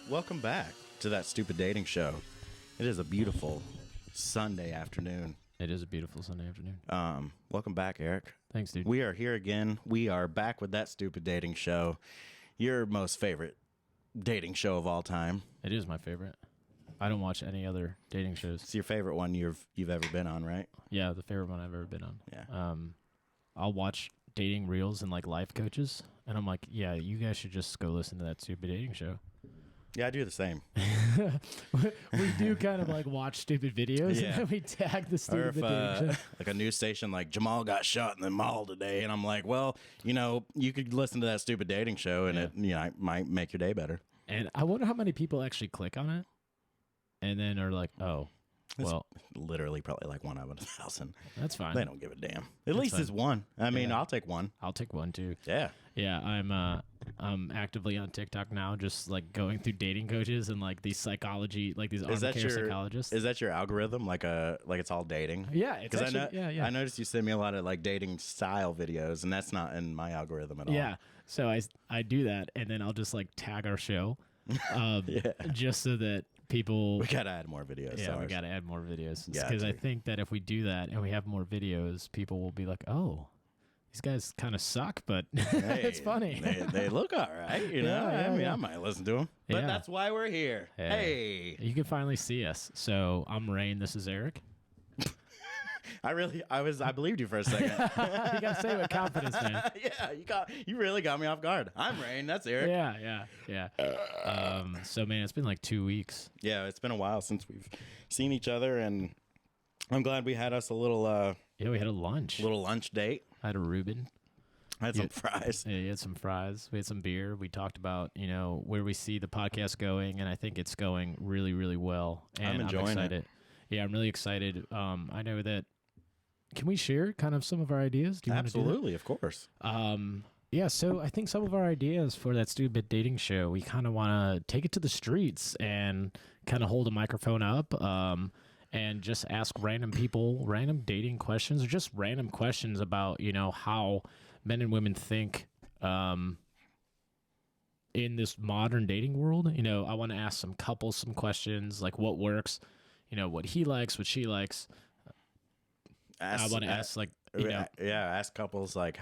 Welcome back to That Stupid Dating Show. It is a beautiful Sunday afternoon. It is a beautiful Sunday afternoon. Welcome back, Eric. Thanks, dude. We are here again. We are back with That Stupid Dating Show, your most favorite dating show of all time. It is my favorite. I don't watch any other dating shows. It's your favorite one you've ever been on, right? Yeah, the favorite one I've ever been on. Yeah. I'll watch dating reels and like life coaches, and I'm like, yeah, you guys should just go listen to That Stupid Dating Show. Yeah, I do the same. We do kind of like watch stupid videos, Yeah. and then we tag the Or stupid if dating show. like a news station like Jamal got shot in the mall today, and I'm like, well, you could listen to That Stupid Dating Show, and it might make your day better. And I wonder how many people actually click on it, and then are like, oh, well, Literally probably like 1 out of 1,000. that's fine. They don't give a damn. At least fine. it's one. I mean, Yeah. I'll take one. I'll take one too. Yeah. Yeah, I'm actively on TikTok now, just like going through dating coaches and like these psychology, like these armchair psychologists. Is that your algorithm? Like it's all dating? Yeah, it's Because actually, yeah. I noticed you send me a lot of like dating style videos, and that's not in my algorithm at all. Yeah, so I do that, and then I'll just like tag our show, just so that people. We gotta add more videos. Yeah, we gotta add more videos Yeah, because I think that if we do that and we have more videos, people will be like, oh. These guys kind of suck, but Hey, it's funny. they look all right, you know. Yeah, I mean, yeah. I might listen to them, but Yeah. that's why we're here. Yeah. Hey, You can finally see us. So I'm Rane. This is Eric. I believed you for a second. You gotta say it with confidence, man. Yeah, you really got me off guard. I'm Rane. That's Eric. Yeah. So man, it's been like 2 weeks. Yeah, it's been a while since we've seen each other, and I'm glad we had us a little Yeah, we had a lunch. lunch date. I had a Reuben. I had some fries. Yeah, you had some fries. We had some beer. We talked about, where we see the podcast going, and I think it's going really, really well. And I'm enjoying excited. Yeah, I'm really excited. I know that. Can we share kind of some of our ideas? Do you want to do that? Absolutely, of course. Yeah, so I think some of our ideas for That Stupid Dating Show, we kind of want to take it to the streets and kind of hold a microphone up and just ask random people random dating questions or just random questions about, how men and women think in this modern dating world. I want to ask some couples some questions like what works, what he likes, what she likes. I want to ask ask couples like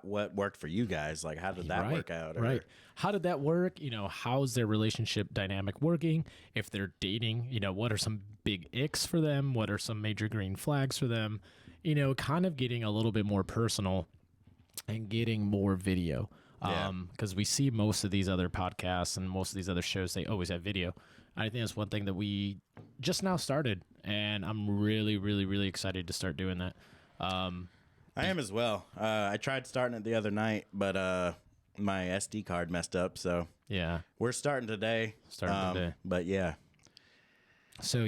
what worked for you guys, like how did that work out, right? How did that work? How's their relationship dynamic working? If they're dating, what are some big icks for them? What are some major green flags for them? Kind of getting a little bit more personal and getting more video. Because we see most of these other podcasts and most of these other shows, they always have video. I think that's one thing that we just now started, and I'm really, really, really excited to start doing that. I am as well. I tried starting it the other night, but my SD card messed up, so Yeah. we're starting today. But yeah. So,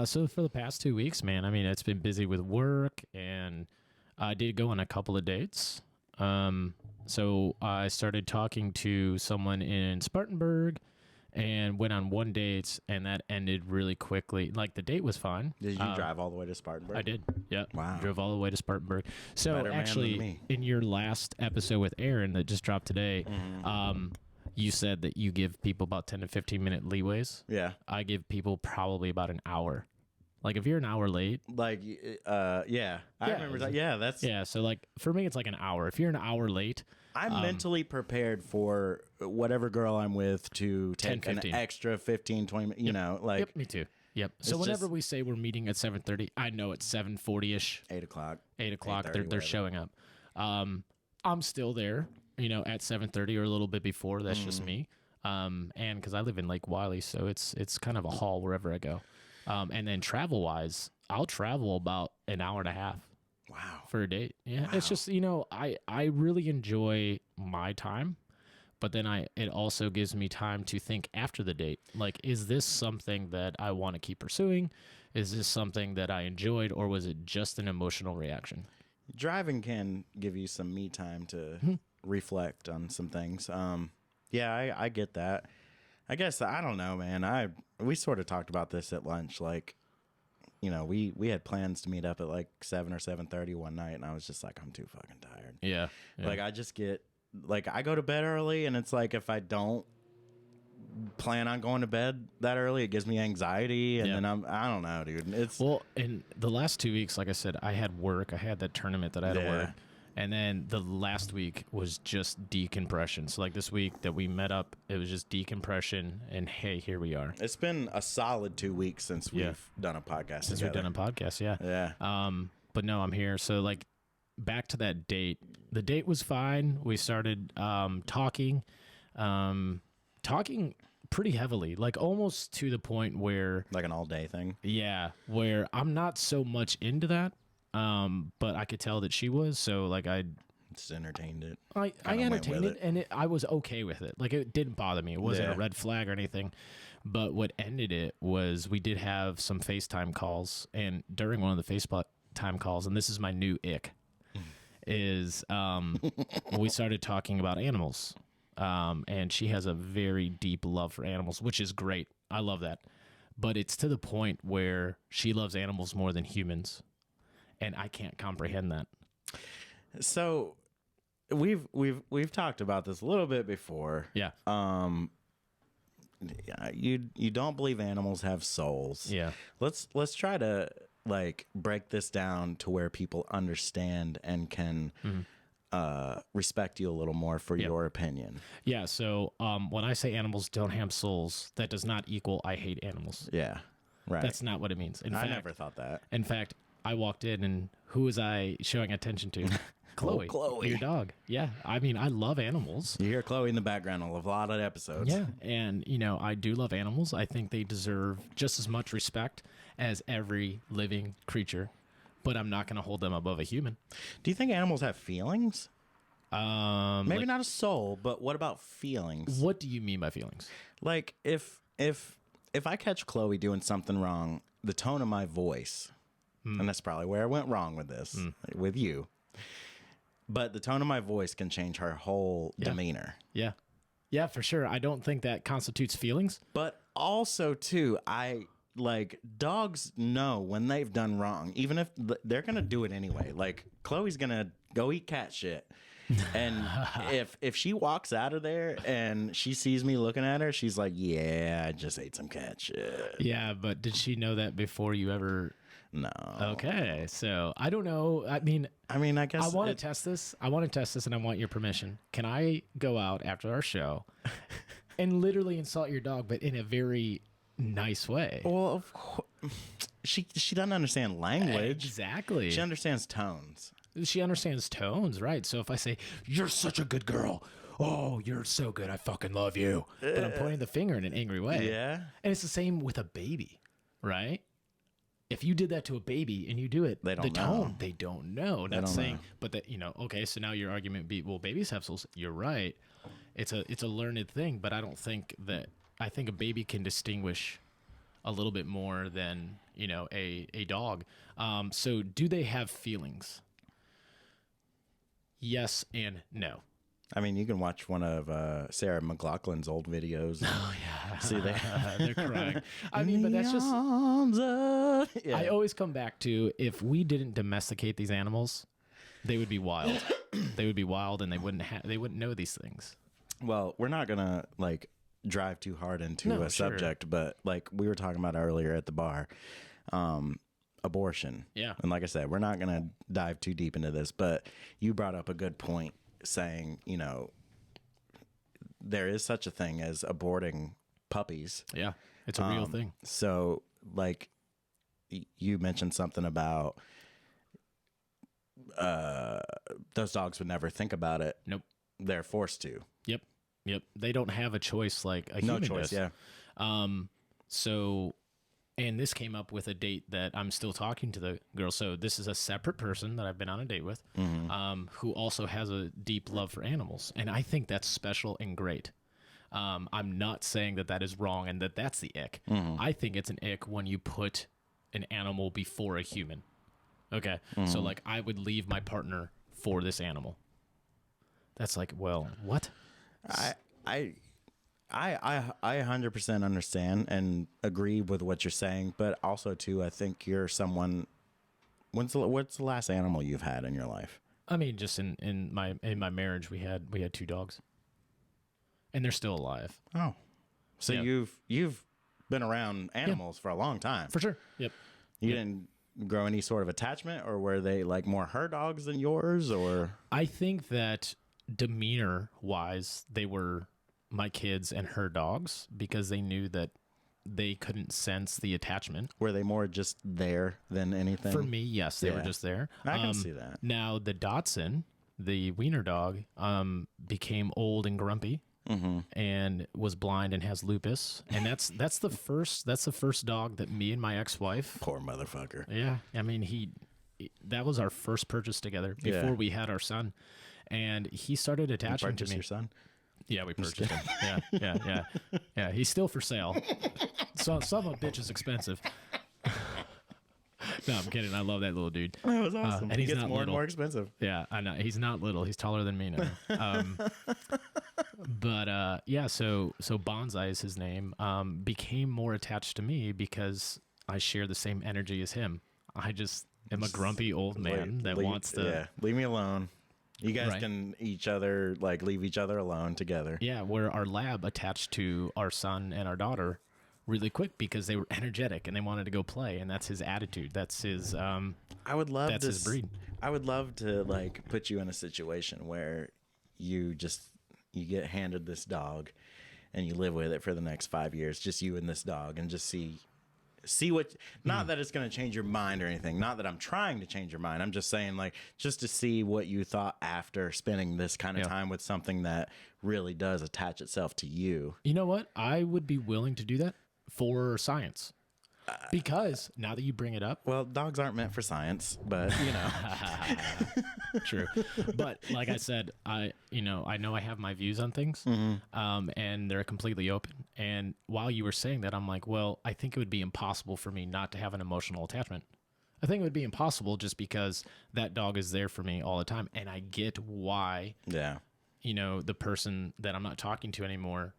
so for the past 2 weeks, man, I mean, it's been busy with work, and I did go on a couple of dates. So I started talking to someone in Spartanburg and went on one date, and that ended really quickly. Like, the date was fine. Did you drive all the way to Spartanburg? I did. Yeah. Wow. Drove all the way to Spartanburg. So Better man actually, than me. in your last episode with Aaron that just dropped today, you said that you give people about 10 to 15 minute leeways. Yeah. I give people probably about an hour. Like, if you're an hour late. Like, yeah. I remember that. Yeah, that's... Yeah, so, like, for me, it's like an hour. If you're an hour late... I'm mentally prepared for whatever girl I'm with to take 10, 15. an extra 15, 20 minutes, Yep, me too. Yep. So It's whenever just- we say we're meeting at 7:30, I know it's 7:40ish. 8 o'clock. 8 o'clock. 8:30, They're whatever. showing up. I'm still there, at 7:30 or a little bit before. That's just me. And because I live in Lake Wiley, so it's kind of a haul wherever I go. And then travel wise, I'll travel about an hour and a half. Wow. For a date. Yeah. It's just, I really enjoy my time, but then it also gives me time to think after the date. Like, is this something that I want to keep pursuing? Is this something that I enjoyed, or was it just an emotional reaction? Driving can give you some me time to reflect on some things. Yeah, I get that. I guess, I don't know, man. We sort of talked about this at lunch. Like, we had plans to meet up at like 7 or 7:30 one night, and I was just like, I'm too fucking tired. Yeah. Like, I just get, like, I go to bed early, and it's like, if I don't plan on going to bed that early. It gives me anxiety, and Yeah. then I don't know, dude. It's Well, in the last 2 weeks, like I said, I had work. I had that tournament that I had to Yeah. work. And then the last week was just decompression. So like this week that we met up, it was just decompression. And hey, here we are. It's been a solid 2 weeks since Yeah. we've done a podcast Since together. we've done a podcast, yeah. Yeah. But no, I'm here. So like back to that date. The date was fine. We started talking pretty heavily, like almost to the point where Like an all day thing. yeah, where I'm not so much into that. But I could tell that she was, so like I Just entertained it. I Kinda went entertained with it, and I was okay with it. Like it didn't bother me. It wasn't Yeah. a red flag or anything. But what ended it was we did have some FaceTime calls, and during one of the FaceTime calls, and this is my new ick, is we started talking about animals. And she has a very deep love for animals, which is great. I love that. But it's to the point where she loves animals more than humans, and I can't comprehend that. So we've talked about this a little bit before. Yeah. You don't believe animals have souls. Yeah. Let's try to like break this down to where people understand and can respect you a little more for your opinion. Yeah. So when I say animals don't have souls, that does not equal I hate animals. Yeah. Right. That's not what it means. I never thought that. In fact, I walked in, and who was I showing attention to? Chloe. Chloe. Your dog. Yeah. I mean, I love animals. You hear Chloe in the background of a lot of episodes. Yeah. And, I do love animals. I think they deserve just as much respect as every living creature, but I'm not going to hold them above a human. Do you think animals have feelings? Maybe Like, not a soul, but what about feelings? what do you mean by feelings? Like if I catch Chloe doing something wrong, the tone of my voice, and that's probably where I went wrong with this, with you. But the tone of my voice can change her whole demeanor. Yeah. Yeah, for sure. I don't think that constitutes feelings. But also, too, dogs know when they've done wrong, even if they're going to do it anyway. Like, Chloe's going to go eat cat shit. And if she walks out of there and she sees me looking at her, she's like, yeah, I just ate some cat shit. Yeah, but did she know that before you ever... No. Okay, so I don't know. I mean, I guess I want to test this. I want to test this, and I want your permission. Can I go out after our show and literally insult your dog, but in a very nice way? Well, of course, she doesn't understand language. Exactly. She understands tones. She understands tones, right? So if I say, "You're such a good girl," "Oh, you're so good, I fucking love you," but I'm pointing the finger in an angry way. Yeah. And it's the same with a baby, right? If you did that to a baby and you do it, They don't the know. tone, they don't know. Not don't saying, know. but that okay. So now your argument be, well, babies have souls. You're right. It's a learned thing, but I don't think that. I think a baby can distinguish a little bit more than a dog. So do they have feelings? Yes and no. I mean, you can watch one of Sarah McLachlan's old videos. Oh yeah, See that? they're crying. I mean, but that's just. Yeah. I always come back to, if we didn't domesticate these animals, they would be wild. They would be wild, and they wouldn't know these things. Well, we're not gonna like drive too hard into No, a sure. subject, but like we were talking about earlier at the bar, abortion. Yeah. And like I said, we're not gonna dive too deep into this, but you brought up a good point, saying there is such a thing as aborting puppies. Yeah, it's a real thing. So like you mentioned something about those dogs would never think about it. Nope. They're forced to. Yep. They don't have a choice like a No human choice. does. Yeah. So, and this came up with a date that I'm still talking to the girl. So this is a separate person that I've been on a date with, who also has a deep love for animals, and I think that's special and great. I'm not saying that is wrong and that's the ick. I think it's an ick when you put an animal before a human. Okay, so like I would leave my partner for this animal. That's like, well, what? I 100% understand and agree with what you're saying, but also too, I think you're someone. What's the last animal you've had in your life? I mean, just in my marriage, we had 2 dogs, and they're still alive. Oh, So you've been around animals for a long time. For sure. Yep. You didn't grow any sort of attachment, or were they like more her dogs than yours, or? I think that demeanor wise, they were my kids and her dogs because they knew that they couldn't sense the attachment. Were they more just there than anything? For me, yes, they were just there. I can see that. Now the Dachshund, the wiener dog, became old and grumpy. And was blind and has lupus, and that's the first dog that me and my ex-wife. Poor motherfucker. Yeah, I mean that was our first purchase together before we had our son, and he started attaching to me. Your son? Yeah, we purchased him. Yeah. He's still for sale. So some of a bitch is expensive. No, I'm kidding. I love that little dude. That was awesome. And he he's gets not more little. and more expensive. Yeah, I know. He's not little. He's taller than me now. But so Bonsai is his name. Became more attached to me because I share the same energy as him. I just am a grumpy old man that wants to. Yeah, leave me alone. You guys can leave each other alone together. Yeah, where our lab attached to our son and our daughter really quick because they were energetic and they wanted to go play, and that's his attitude. That's his. I would love that's his breed. I would love to put you in a situation where you get handed this dog, and you live with it for the next 5 years, just you and this dog, and just see what. Not that it's going to change your mind or anything. Not that I'm trying to change your mind. I'm just saying just to see what you thought after spending this kind of time with something that really does attach itself to you. You know what? I would be willing to do that for science. Because now that you bring it up, well, dogs aren't meant for science, but true. But like I said, I know I have my views on things, and they're completely open. And while you were saying that, I'm like, well, I think it would be impossible for me not to have an emotional attachment. I think it would be impossible just because that dog is there for me all the time, and I get why. Yeah. The person that I'm not talking to anymore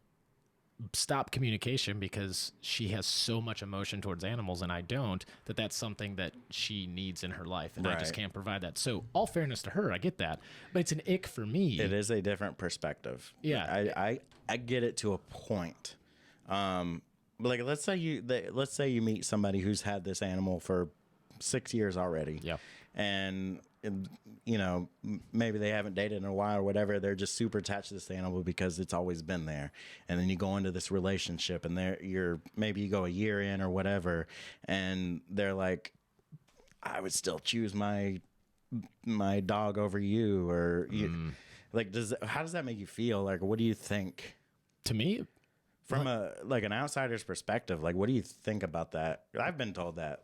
stop communication because she has so much emotion towards animals and I don't, that's something that she needs in her life, and I just can't provide that. So all fairness to her, I get that, but it's an ick for me. It is a different perspective. Yeah. I get it to a point. Let's say you meet somebody who's had this animal for 6 years already. Yeah. And maybe they haven't dated in a while or whatever. They're just super attached to this animal because it's always been there. And then you go into this relationship, and maybe you go a year in or whatever, and they're like, I would still choose my dog over you, or how does that make you feel? What do you think? To me, from an outsider's perspective, what do you think about that? I've been told that,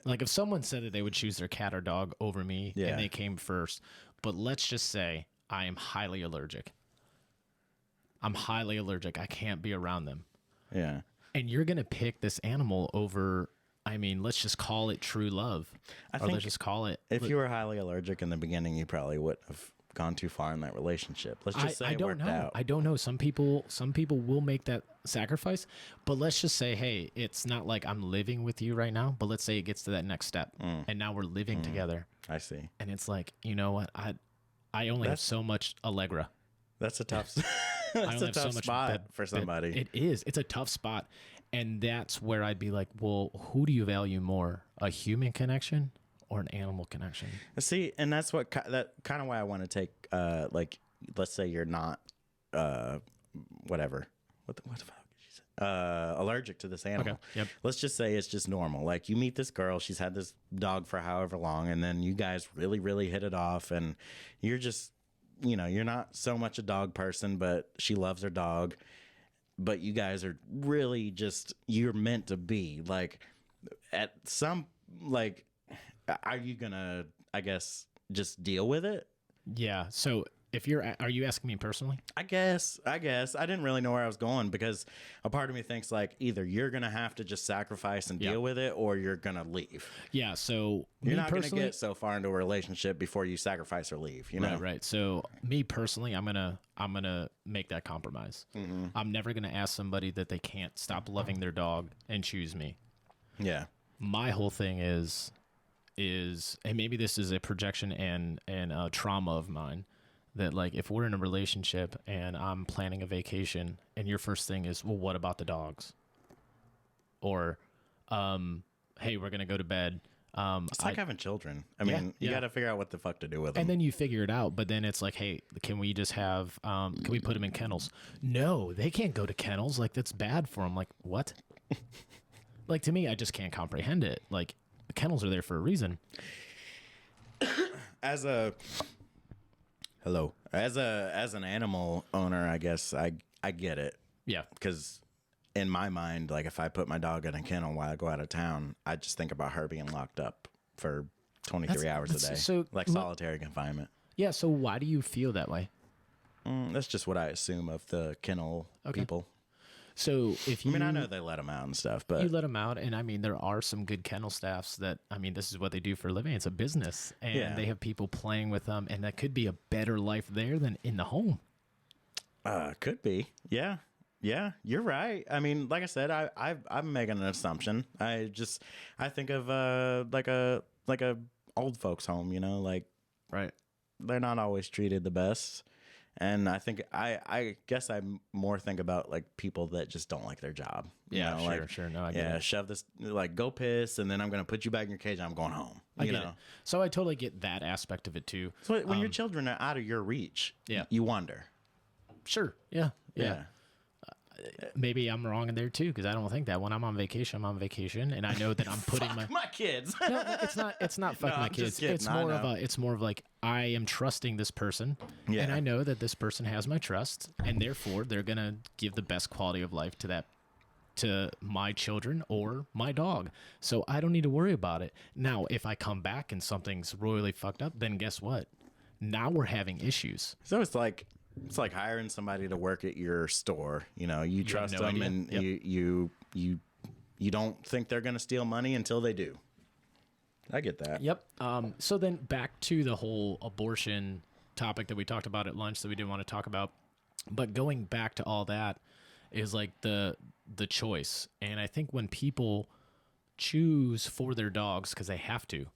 if someone said that they would choose their cat or dog over me and they came first, but let's just say I am highly allergic. I can't be around them. Yeah. And you're going to pick this animal over, let's just call it true love. Let's just call it. If you were highly allergic in the beginning, you probably wouldn't have gone too far in that relationship. Let's just say it worked out. I don't know. Some people will make that sacrifice, but let's just say, hey, it's not like I'm living with you right now, but let's say it gets to that next step, and now we're living together. I see. And it's like, you know what? I only have so much Allegra. That's a tough. That's a tough spot for somebody. It is. It's a tough spot, and that's where I'd be like, well, who do you value more, a human connection or an animal connection? See, and that's that kind of why I want to take let's say you're not whatever. What the fuck did you say? Allergic to this animal. Okay. Yep. Let's just say it's just normal. You meet this girl, she's had this dog for however long, and then you guys really, really hit it off, and you're just, you're not so much a dog person, but she loves her dog, but you guys are really just, you're meant to be. At some, are you gonna, I guess, just deal with it? Yeah. So are you asking me personally? I guess. I didn't really know where I was going, because a part of me thinks either you're going to have to just sacrifice and deal with it, or you're going to leave. Yeah. So you're not going to get so far into a relationship before you sacrifice or leave, Right. So me personally, I'm going to make that compromise. Mm-hmm. I'm never going to ask somebody that they can't stop loving their dog and choose me. Yeah. My whole thing is, and maybe this is a projection and a trauma of mine, that like if we're in a relationship and I'm planning a vacation and your first thing is, well, what about the dogs? Or, hey, we're gonna go to bed. It's like having children. I mean, you got to figure out what the fuck to do with them. And then you figure it out. But then it's like, hey, can we just have, can we put them in kennels? No, they can't go to kennels. Like, that's bad for them. Like, what? Like, to me, I just can't comprehend it. Like, the kennels are there for a reason. As an animal owner, I guess I get it. Yeah. Because in my mind, like if I put my dog in a kennel while I go out of town, I just think about her being locked up for 23 hours a day. So, like solitary confinement. Yeah. So why do you feel that way? That's just what I assume of the kennel people. So if you, I mean, I know they let them out and stuff, but you let them out, and I mean, there are some good kennel staffs that, I mean, this is what they do for a living. It's a business, and they have people playing with them, and that could be a better life there than in the home. Could be. Yeah. Yeah, you're right. I mean, like I said, I'm making an assumption. I think of like a old folks home, you know, like Right. they're not always treated the best. And I think I guess I more think about like people that just don't like their job. You know, sure, like, sure. No, I get it. shove this, like go piss, and then I'm gonna put you back in your cage. And I'm going home. I You get know. it. So I totally get that aspect of it too. So when your children are out of your reach, you wonder. Sure. Yeah. Yeah. Maybe I'm wrong in there too, because I don't think that when I'm on vacation, and I know that I'm putting my kids. No, it's not fuck No, my I'm just kids. kidding. It's more of like I am trusting this person, and I know that this person has my trust, and therefore they're gonna give the best quality of life to my children or my dog. So I don't need to worry about it. Now, if I come back and something's royally fucked up, then guess what? Now we're having issues. So it's like hiring somebody to work at your store. You know, you trust no them, idea. and you don't think they're going to steal money until they do. I get that. Yep. So then back to the whole abortion topic that we talked about at lunch that we didn't want to talk about. But going back to all that is like the choice. And I think when people choose for their dogs because they have to,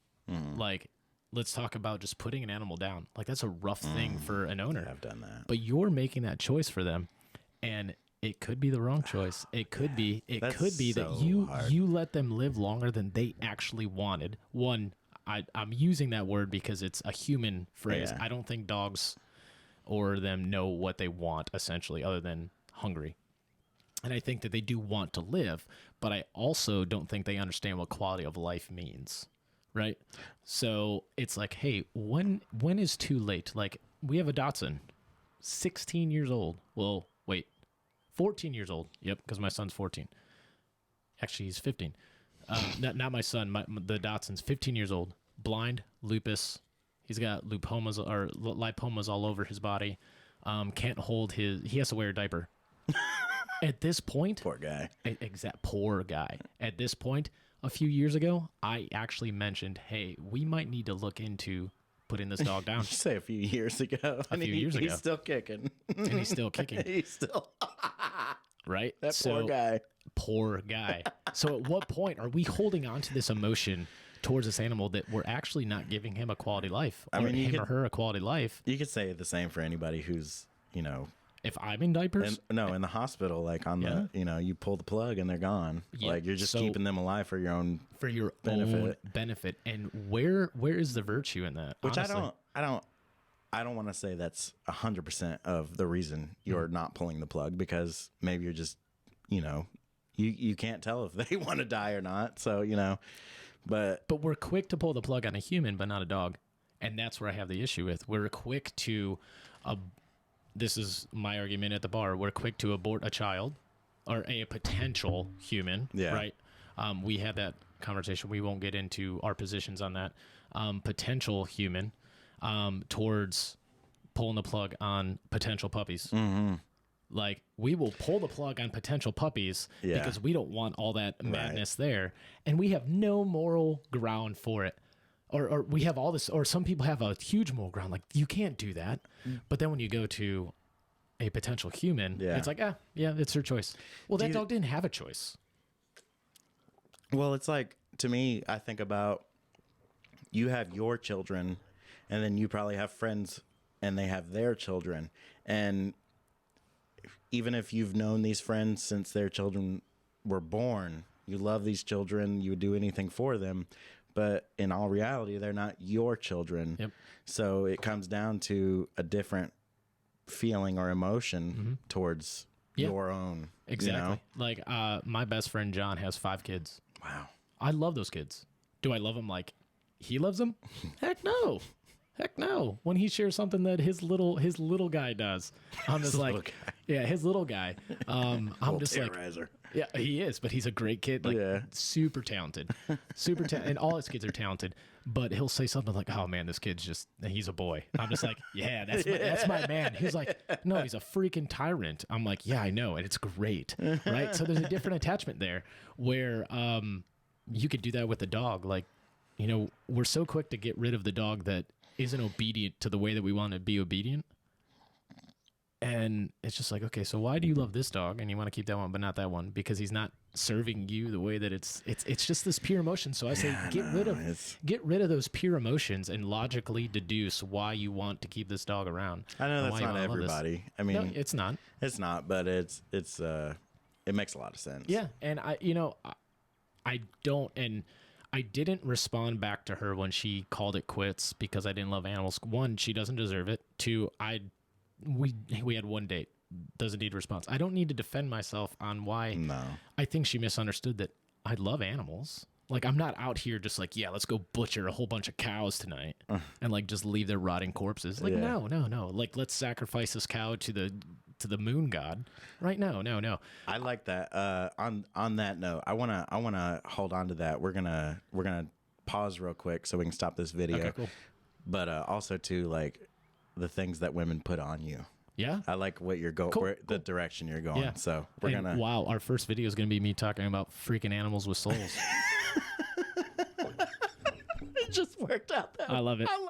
like, let's talk about just putting an animal down. Like, that's a rough thing for an owner. I've done that. But you're making that choice for them, and it could be the wrong choice. It could be. It could be that you let them live longer than they actually wanted. One, I'm using that word because it's a human phrase. Yeah. I don't think dogs or them know what they want, essentially, other than hungry. And I think that they do want to live, but I also don't think they understand what quality of life means. Right. So it's like, hey, when is too late? Like, we have a Dachshund, 16 years old. Well, wait, 14 years old. Yep. Because my son's 14. Actually, he's 15. Not my son. The Dachshund's 15 years old, blind, lupus. He's got lipomas all over his body. Can't hold he has to wear a diaper. At this point, Poor guy. Poor guy. At this point, a few years ago, I actually mentioned, hey, we might need to look into putting this dog down. You say a few years ago. A few years ago. He's still kicking. And he's still kicking. He's still. Right? That poor guy. Poor guy. So at what point are we holding on to this emotion towards this animal that we're actually not giving him a quality life? Or or her a quality life? You could say the same for anybody who's, you know, if I'm in diapers? in the hospital, like on the, you know, you pull the plug and they're gone. Yeah. Like you're just keeping them alive for your own benefit. Own benefit. And where is the virtue in that? Which honestly? I don't want to say that's 100% of the reason you're not pulling the plug, because maybe you're just, you know, you can't tell if they want to die or not. So, you know, but we're quick to pull the plug on a human, but not a dog. And that's where I have the issue with. We're quick to this is my argument at the bar. We're quick to abort a child or a potential human, right? We had that conversation. We won't get into our positions on that. Potential human towards pulling the plug on potential puppies. Mm-hmm. Like, we will pull the plug on potential puppies because we don't want all that madness there. And we have no moral ground for it. Or we have all this, or some people have a huge moral ground. Like, you can't do that. But then when you go to a potential human, it's like, it's her choice. Well, that dog didn't have a choice. Well, it's like, to me, I think about, you have your children, and then you probably have friends and they have their children. And even if you've known these friends since their children were born, you love these children, you would do anything for them, but in all reality, they're not your children. Yep. So it comes down to a different feeling or emotion towards your own. Exactly. You know? Like my best friend John has 5 kids. Wow. I love those kids. Do I love them like he loves them? Heck no. Heck no. When he shares something that his little guy does, I'm just like, yeah, his little guy. I'm just terrorizer. like, yeah, he is, but he's a great kid, like super talented, and all his kids are talented. But he'll say something like, "Oh man, this kid's he's a boy." I'm just like, "Yeah, that's my man." He's like, "No, he's a freaking tyrant." I'm like, "Yeah, I know, and it's great, right?" So there's a different attachment there where you could do that with the dog. Like, you know, we're so quick to get rid of the dog that isn't obedient to the way that we want to be obedient. And it's just like, okay, so why do you love this dog and you want to keep that one but not that one? Because he's not serving you the way that it's just this pure emotion. So I say get rid of those pure emotions and logically deduce why you want to keep this dog around. I know that's not everybody. I mean, no, it's not. It's not, but it makes a lot of sense. Yeah, and I didn't respond back to her when she called it quits because I didn't love animals. 1, she doesn't deserve it. 2, we had 1 date. Doesn't need a response. I don't need to defend myself on why. No. I think she misunderstood that I love animals. Like, I'm not out here just like, yeah, let's go butcher a whole bunch of cows tonight and like just leave their rotting corpses. Like, no. Like, let's sacrifice this cow to the moon god. Right? No. I like that. On that note, I wanna hold on to that. We're gonna pause real quick so we can stop this video. Okay, cool. But also to like the things that women put on you. Yeah. I like what you're going, Cool. the direction you're going. Yeah. So we're gonna. Wow, our first video is gonna be me talking about freaking animals with souls. It just worked out. I love it.